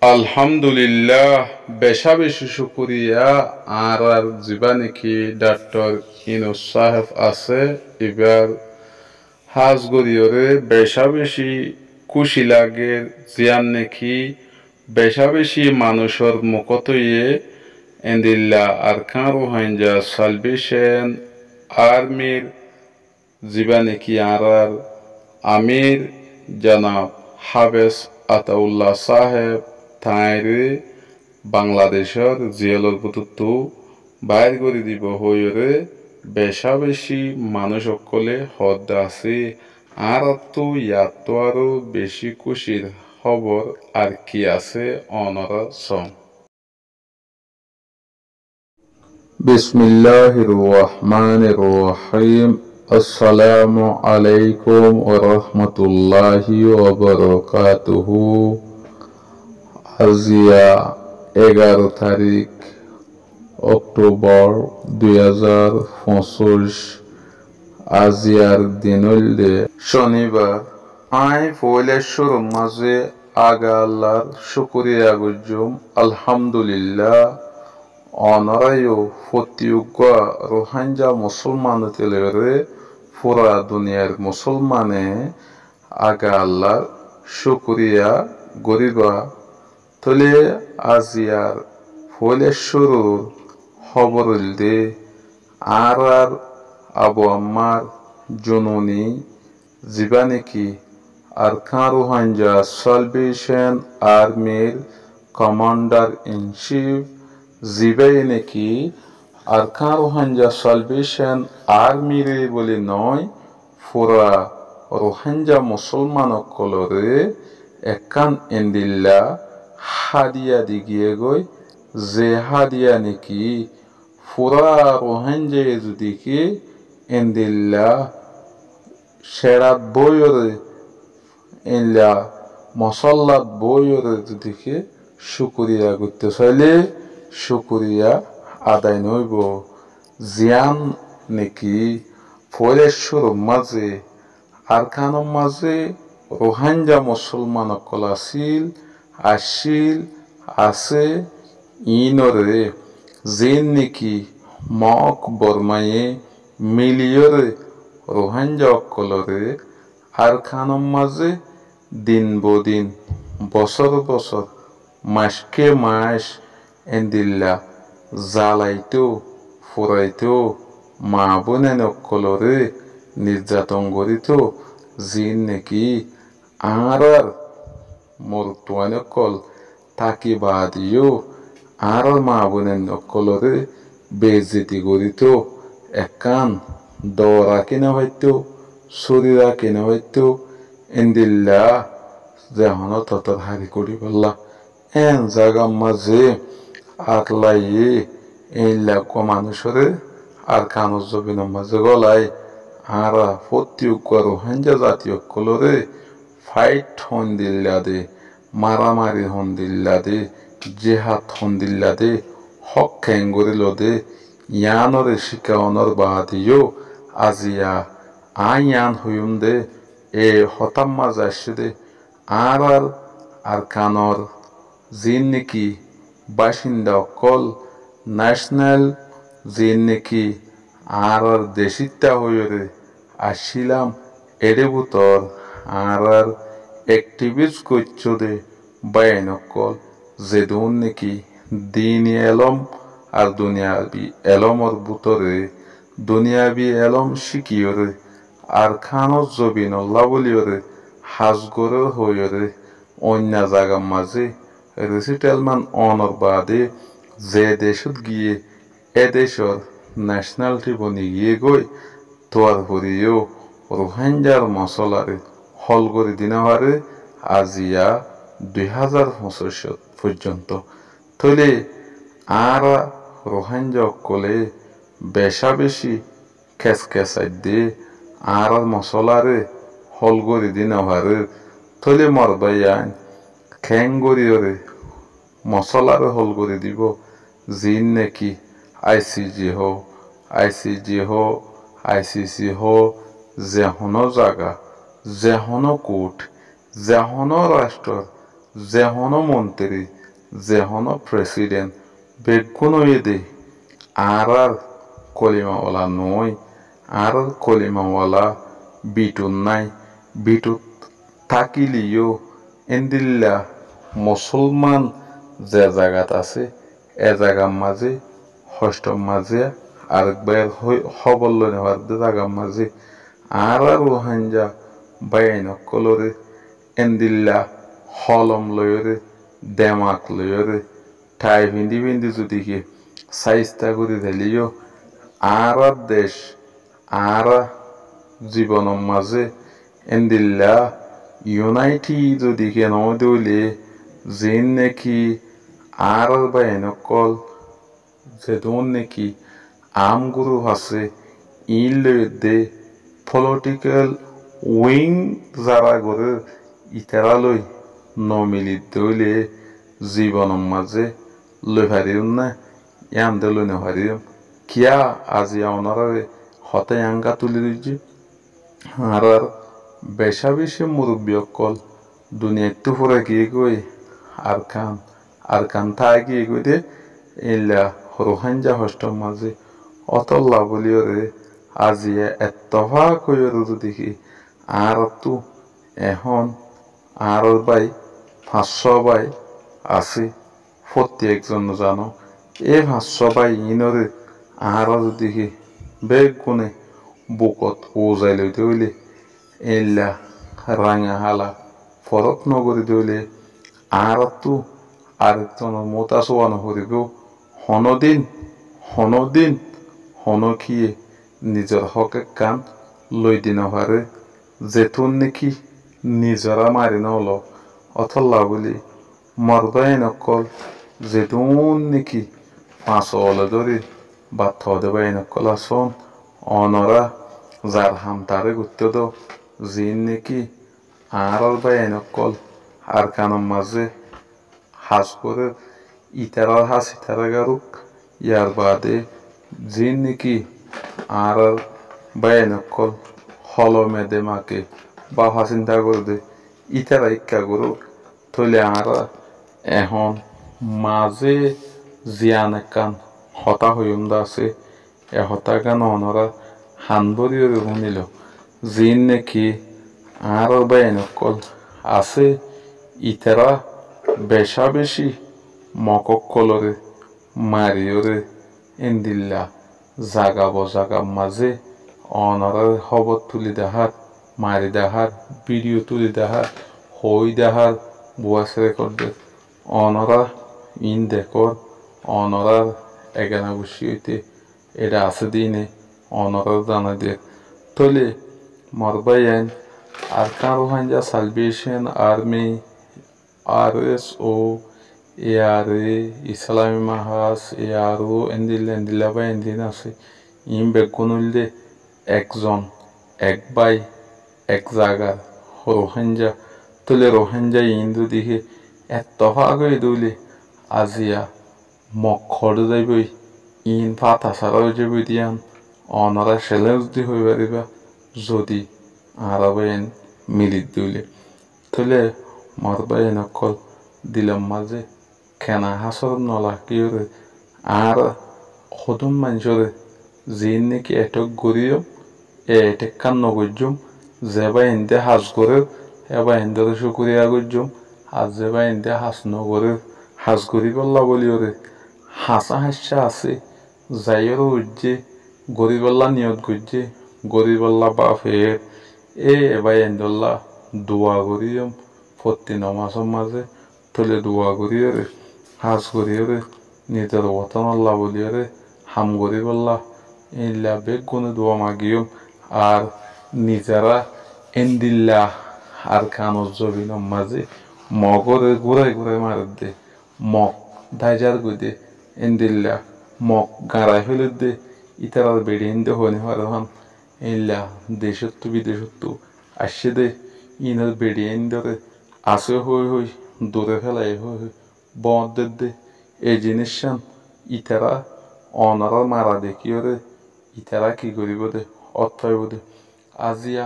আলহামদুলিল্লাহ বেশা বেশি শুকরিয়া আর জীবানে কি ডাক্তার ইনুস সাহেব আছে এবার হাজ গরিয়রে বেশা বেশি খুশি লাগে জিয়ান নাকি বেশা বেশি মানুষের মুখতয়ে এন্দিল্লা আর কারো হাইঞ্জা সালভেশন আর্মির জীবানে কি আর আমির জনাব হাফেজ আতাউল্লাহ সাহেব তাইরে বাংলাদেশের জিয়ালর বুতুতু বাইর করে দিব হইরে বেশা বেশি মানুষ সকলে হদ আছে আর তো ইয়াত আরো বেশি খুশির খবর আর কি আছে অনরা সং বিসমিল্লাহির রহমানির রহিম আসসালামু আলাইকুম ওয়া রাহমাতুল্লাহি ওয়া বারাকাতুহু। আজিয়া 11 তারিখ অক্টোবর 2025 আজিয়ার দিন হইলে শনিবার। আই ফয়লেশ্বর মাঝে আগা আল্লাহর শুকরিয়া গুজুম আলহামদুলিল্লাহ। অনরায়ও ফতিউগা রোহাঞ্জা মুসলমান তেলেরে পুরা দুনিয়ার মুসলমানে আগা আল্লাহর শুকরিয়া গরিবা তলে আজিয়ার ফয়লেশ্বর খবর দে আর আবু আম্মার জননী জীবানে কি আর খান রোহাঞ্জা সালভেশন আর্মির কমান্ডার ইন চিফ জিবাই নাকি আর খান রোহাঞ্জা সালভেশন আর্মিরে বলে নয় পুরা রোহাঞ্জা মুসলমান কলরে একান এন্দিল্লা হাদিয়া দিগিয়ে গই যে হাদিয়া নাকি পুরা রোহাঞ্জা যদিকে এন্দিল্লা সেরাত বইরে এনলা মশল্লাত বইরে যদিকে শুকরিয়া করতে চাইলে শুকরিয়া আদায় নইব জিয়ান নাকি ফয়লেশ্বর মাঝে আর খানোর মাঝে রোহাঞ্জা মুসলমান অকল আসিল আছে ইনরে যেন নাকি মক বর্মায়ে মিলিয়রে রোহাঞ্জা অকলরে আর খানোর মাঝে দিন বদিন বছর বছর মাসকে মাস এন্দিল্লা জ্বালাইতো ফুরাইতো মা বোনেন অকলরে নির্যাতন করিত জিন নাকি আর মরতুয়ান অকল তাকি বাদিও আর মা বোনেন অকলরে বেজতি করিত একান দরা কিনা হইতো শরীরা কিনা হইতো এন্দিল্লা যেহন ততর হারি করি বললা এন জায়গা মাঝে আকলাইয়ে এইলা ক মানুষরে আর কানুজ জবিনের মাঝে গলাই আর প্রত্যেক রোহাঞ্জা জাতীয় কলরে ফাইট হন দিল্লা দে মারামারি হন দিল্লা দে জেহাদ হন দিল্লা দে হক খেঙ্গরিল দে ইয়ানরে শিকাওনর বাদিও আজিয়া আয়ান হইম দে এ হতাম মাঝে আসছে দে আর কানর জিন নাকি বাসিন্দা অকল ন্যাশনাল জিন নাকি আর দেশিতা হইরে আসছিলাম এরে বুতর আর অ্যাক্টিভিস্ট করছো দে বাইন অকল যে দোন নাকি দিন এলম আর দুনিয়াবি এলমর বুতরে দুনিয়াবি এলম শিকিয়রে আর খানত জবিন আল্লাহ বলিয়রে হাজগরের হইরে অন্য জায়গার মাঝে রেসিটেলমান অনর বাদে যে দেশত গিয়ে এ দেশর ন্যাশনালিটি বনি গিয়ে গই তোয়ার পরিও রোহাঞ্জার মশলারে হল করে দিনা হারে আজিয়া 2025 পর্যন্ত তলে আর রোহাঞ্জা কলে বেশা বেশি খেসখেসাই দে আর মশলারে হল করে দিনা হারে তলে মরবাইয়ান খেঙ্গরিয়রে মশলারে হল করে দিব জিন নাকি আইসিজি হো আইসিসি হো যেহনো জায়গা যেহনো কোর্ট যেহনো রাষ্ট্র যেহনো মন্ত্রী যেহনো প্রেসিডেন্ট বেগুন দে আর কলিমাওয়ালা নয় আর কলিমাওয়ালা বিটুন নাই বিটুত থাকিলিও এন্দিল্লা মুসলমান যে জায়গাত আছে এ জায়গার মাঝে হষ্টম মাঝে আরেকবার খবর নেওয়ার জায়গার মাঝে আর রোহাঞ্জা বাইন কলরে এন্দিল্লা হলম লয়রে দেমাক লয়রে ঠাই ভিন্দি ভিন্দি যদি কি সাইস্তা করে দিলিও আর দেশ আর জীবনের মাঝে এন্দিল্লা ইউনাইটি যদি কেন দলে যেন নাকি আর বাইন কল যেদন নাকি আমগুরু আছে ইলদে পলিটিক্যাল উইং যারা করে ইতারালই নমিলিত দলে জীবনের মাঝে লই হারিম না ইয়াম দে লই হারিম কিয়া আজি ওনারে হতে আঙ্গা তুলি দিজি আর বেশা বেশি মুরব্বী অকল দুনিয়াতে ফুরে গিয়ে গই আর কান থাই গিয়ে গই দে ইল্লা রোহাঞ্জা হষ্টম মাঝে অতল্লা বলিওরে আজি এতফা কইর দেখি আর তু এখন আর বাই 500 বাই আছে প্রত্যেকজন জানো এই 500 বাই ইনরে আর দেখি বেগ গুনে বুকত ওজাই লইতে হইলে এল্লা রাঙা হালা ফরক নগরী দইলে আর তু আরেকজনের মতা শোয়ানো করিব হনদিন হনকিয়ে নিজের হকে কান লই দিন হারে যেতুন নাকি নিজরা মারি নল অথল্লা বলি মরবাই নকল যেতুন নাকি 5 ধরে বা থদেবাই নকল আসন অনরা যার হামতারে ঘুরতে দো জিন নাকি আর বাই নকল আর কানের মাঝে হাস করে ইতারার হাস ইতারা গারুক ইয়ার বাদে জিন নাকি আর বাই নকল হলমে দে মাকে বা চিন্তা করে দে ইতারা ইক্কা করুক তলে আর এখন মাঝে জিয়ান একান হতা হইম দা আছে এ হতা গান অনরা হানবরিও শুনিল জিন নাকি আর বাই নকল আছে ইতারা বেশা বেশি মকক কলরে মারিওরে এন্দিল্লা জাগা বজাগা মাঝে অনরা খবর তুলি দেহার মারি দেহার ভিডিও তুলি দেহার হই দেহার ভয়েস রেকর্ডে অনরা ইন দেখর অনরার এগানা বসি হইতে এটা আছে দিনে অনরা জানা দিয়ে তলে মরবাইন আর কারো Hunza salvation army RSO ARA ইসলামী মাহাস ARO এন্দিল্লা বা এন্দিন আছে ইম বেগুনুলদে একজন এক বাই এক জায়গার রোহিঙ্গা তুলে রোহিঙ্গা ইন্দু দিকে এতফা গই দইলে আজিয়া মখর যাইবই ইন ফাতা সারাও যাবই দিয়ান অনরা চ্যালেঞ্জ দি হই পারিবা যদি আরবেন মিলিত দইলে তুলে মরবাই নকল দিলাম মাঝে কেনা হাসর নলা কিওরে আর হদম মানুষরে জিন নাকি এটক গরিয়ম এটেক কান নগজুম যেবা ইন্দে হাস করে এবা ইন্দরে শুকুরিয়া গজুম আর যেবা ইন্দে হাস নগরে হাস গরি বল্লা বলিওরে হাসা হাসা আছে যাইয়ের উজ্জে গরিবল্লা নিয়ত গজ্জে গরিবল্লা বাফের এবা ইন্দল্লা দোয়া গরিয়ম প্রতি নমাসের মাঝে তুলে দোয়া গরিয়রে হাস গরিয়রে নিজের ওতন আল্লাহ বলিয়রে হাম গরিবল্লা ইল্লা বেগুনে দোয়া মাগিয়ম আর নিজেরা এন্দিল্লা আর কানজ জবিনের মাঝে মগরে ঘুরাই ঘুরাই মারে দে মগ দাইজার গুদে এন্দিল্লা মগ গাড়াই ফেলে দে ইতারার বেড়ে ইন্দে হনে হারে হন ইল্লা দেশত্তু বিদেশত্তু আসছে দে ইনার বেড়ে ইন্দরে আসে হই হই দূরে ফেলাই হই হই বদ দে এই জিনিস ইতারা অনারা মারা দেখিওরে ইতারা কি করিব দে অর্থ হইব দে আজিয়া